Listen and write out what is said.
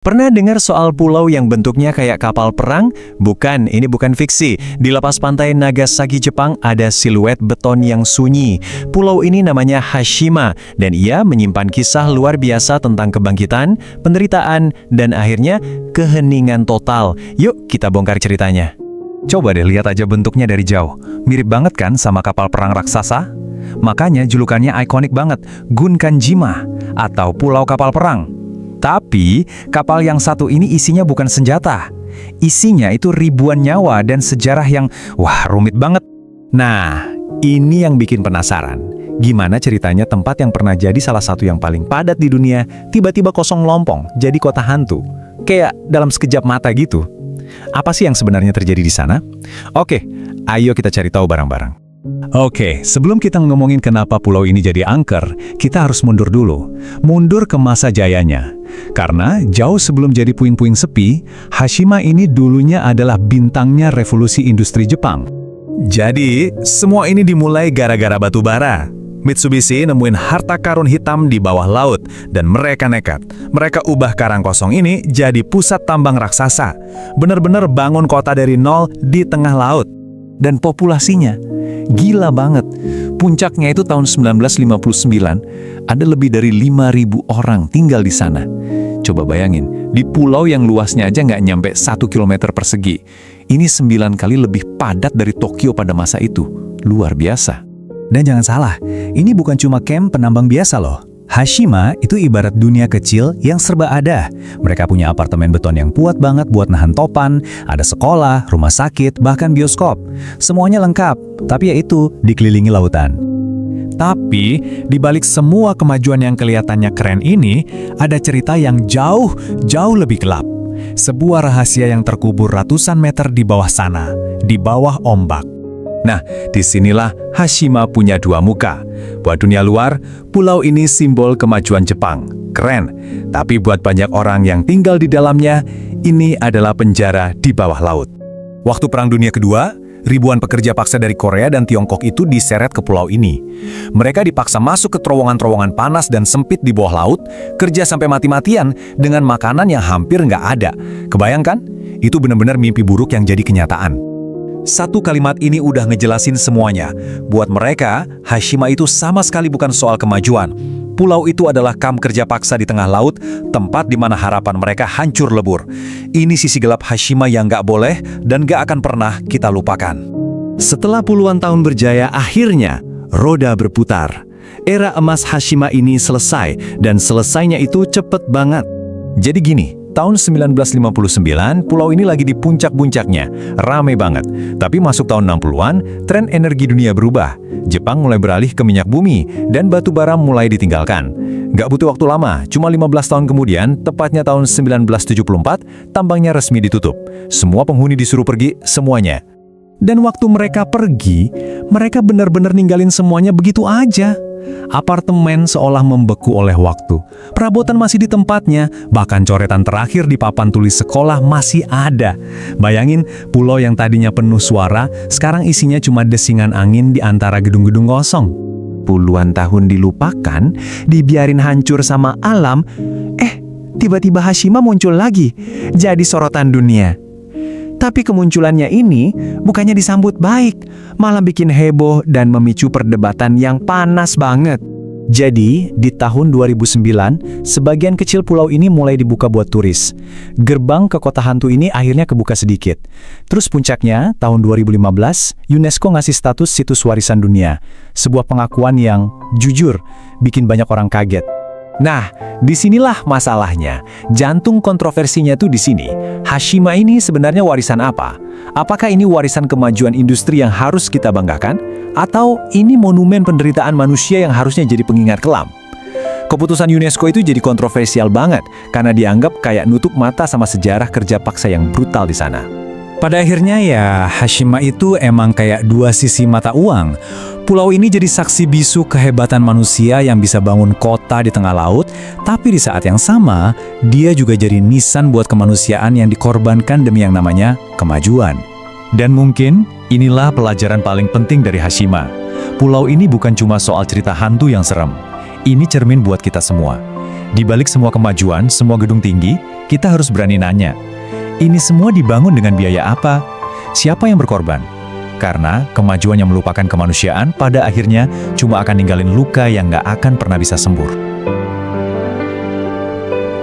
Pernah dengar soal pulau yang bentuknya kayak kapal perang? Bukan, ini bukan fiksi. Di lepas pantai Nagasaki, Jepang, ada siluet beton yang sunyi. Pulau ini namanya Hashima, dan ia menyimpan kisah luar biasa tentang kebangkitan, penderitaan, dan akhirnya keheningan total. Yuk, kita bongkar ceritanya. Coba deh lihat aja bentuknya dari jauh. Mirip banget kan sama kapal perang raksasa? Makanya julukannya ikonik banget, Gunkanjima, atau Pulau Kapal Perang. Tapi, kapal yang satu ini isinya bukan senjata. Isinya itu ribuan nyawa dan sejarah yang, rumit banget. Nah, ini yang bikin penasaran. Gimana ceritanya tempat yang pernah jadi salah satu yang paling padat di dunia, tiba-tiba kosong melompong, jadi kota hantu. Kayak dalam sekejap mata gitu. Apa sih yang sebenarnya terjadi di sana? Oke, ayo kita cari tahu bareng-bareng. Oke, sebelum kita ngomongin kenapa pulau ini jadi angker, kita harus mundur dulu. Mundur ke masa jayanya. Karena jauh sebelum jadi puing-puing sepi, Hashima ini dulunya adalah bintangnya revolusi industri Jepang. Jadi, semua ini dimulai gara-gara batu bara. Mitsubishi nemuin harta karun hitam di bawah laut, dan mereka nekat. Mereka ubah karang kosong ini jadi pusat tambang raksasa. Bener-bener bangun kota dari nol di tengah laut. Dan populasinya gila banget. Puncaknya itu tahun 1959, ada lebih dari 5.000 orang tinggal di sana. Coba bayangin, di pulau yang luasnya aja nggak nyampe 1 km persegi. Ini 9 kali lebih padat dari Tokyo pada masa itu. Luar biasa. Dan jangan salah, ini bukan cuma camp penambang biasa loh. Hashima itu ibarat dunia kecil yang serba ada. Mereka punya apartemen beton yang kuat banget buat nahan topan, ada sekolah, rumah sakit, bahkan bioskop. Semuanya lengkap, tapi ya itu, dikelilingi lautan. Tapi, di balik semua kemajuan yang kelihatannya keren ini, ada cerita yang jauh lebih gelap. Sebuah rahasia yang terkubur ratusan meter di bawah sana, di bawah ombak. Nah, disinilah Hashima punya dua muka. Buat dunia luar, pulau ini simbol kemajuan Jepang. Keren. Tapi buat banyak orang yang tinggal di dalamnya, ini adalah penjara di bawah laut. Waktu Perang Dunia Kedua, ribuan pekerja paksa dari Korea dan Tiongkok itu diseret ke pulau ini. Mereka dipaksa masuk ke terowongan-terowongan panas dan sempit di bawah laut, kerja sampai mati-matian dengan makanan yang hampir nggak ada. Kebayangkan? Itu benar-benar mimpi buruk yang jadi kenyataan. Satu kalimat ini udah ngejelasin semuanya. Buat mereka, Hashima itu sama sekali bukan soal kemajuan. Pulau itu adalah kamp kerja paksa di tengah laut, tempat di mana harapan mereka hancur lebur. Ini sisi gelap Hashima yang nggak boleh dan nggak akan pernah kita lupakan. Setelah puluhan tahun berjaya, akhirnya roda berputar. Era emas Hashima ini selesai, dan selesainya itu cepet banget. Jadi gini, tahun 1959, pulau ini lagi di puncak-puncaknya, rame banget. Tapi masuk tahun 60-an, tren energi dunia berubah. Jepang mulai beralih ke minyak bumi, dan batu bara mulai ditinggalkan. Gak butuh waktu lama, cuma 15 tahun kemudian, tepatnya tahun 1974, tambangnya resmi ditutup. Semua penghuni disuruh pergi, semuanya. Dan waktu mereka pergi, mereka benar-benar ninggalin semuanya begitu aja. Apartemen seolah membeku oleh waktu. Perabotan masih di tempatnya, bahkan coretan terakhir di papan tulis sekolah masih ada. Bayangin, pulau yang tadinya penuh suara, sekarang isinya cuma desingan angin di antara gedung-gedung kosong. Puluhan tahun dilupakan, dibiarin hancur sama alam, tiba-tiba Hashima muncul lagi, jadi sorotan dunia. Tapi kemunculannya ini bukannya disambut baik, malah bikin heboh dan memicu perdebatan yang panas banget. Jadi, di tahun 2009, sebagian kecil pulau ini mulai dibuka buat turis. Gerbang ke kota hantu ini akhirnya kebuka sedikit. Terus puncaknya, tahun 2015, UNESCO ngasih status situs warisan dunia. Sebuah pengakuan yang, jujur, bikin banyak orang kaget. Nah, disinilah masalahnya. Jantung kontroversinya tuh di sini. Hashima ini sebenarnya warisan apa? Apakah ini warisan kemajuan industri yang harus kita banggakan? Atau ini monumen penderitaan manusia yang harusnya jadi pengingat kelam? Keputusan UNESCO itu jadi kontroversial banget, karena dianggap kayak nutup mata sama sejarah kerja paksa yang brutal di sana. Pada akhirnya ya, Hashima itu emang kayak dua sisi mata uang. Pulau ini jadi saksi bisu kehebatan manusia yang bisa bangun kota di tengah laut, tapi di saat yang sama, dia juga jadi nisan buat kemanusiaan yang dikorbankan demi yang namanya kemajuan. Dan mungkin inilah pelajaran paling penting dari Hashima. Pulau ini bukan cuma soal cerita hantu yang serem. Ini cermin buat kita semua. Di balik semua kemajuan, semua gedung tinggi, kita harus berani nanya, ini semua dibangun dengan biaya apa? Siapa yang berkorban? Karena kemajuan yang melupakan kemanusiaan pada akhirnya cuma akan ninggalin luka yang nggak akan pernah bisa sembuh.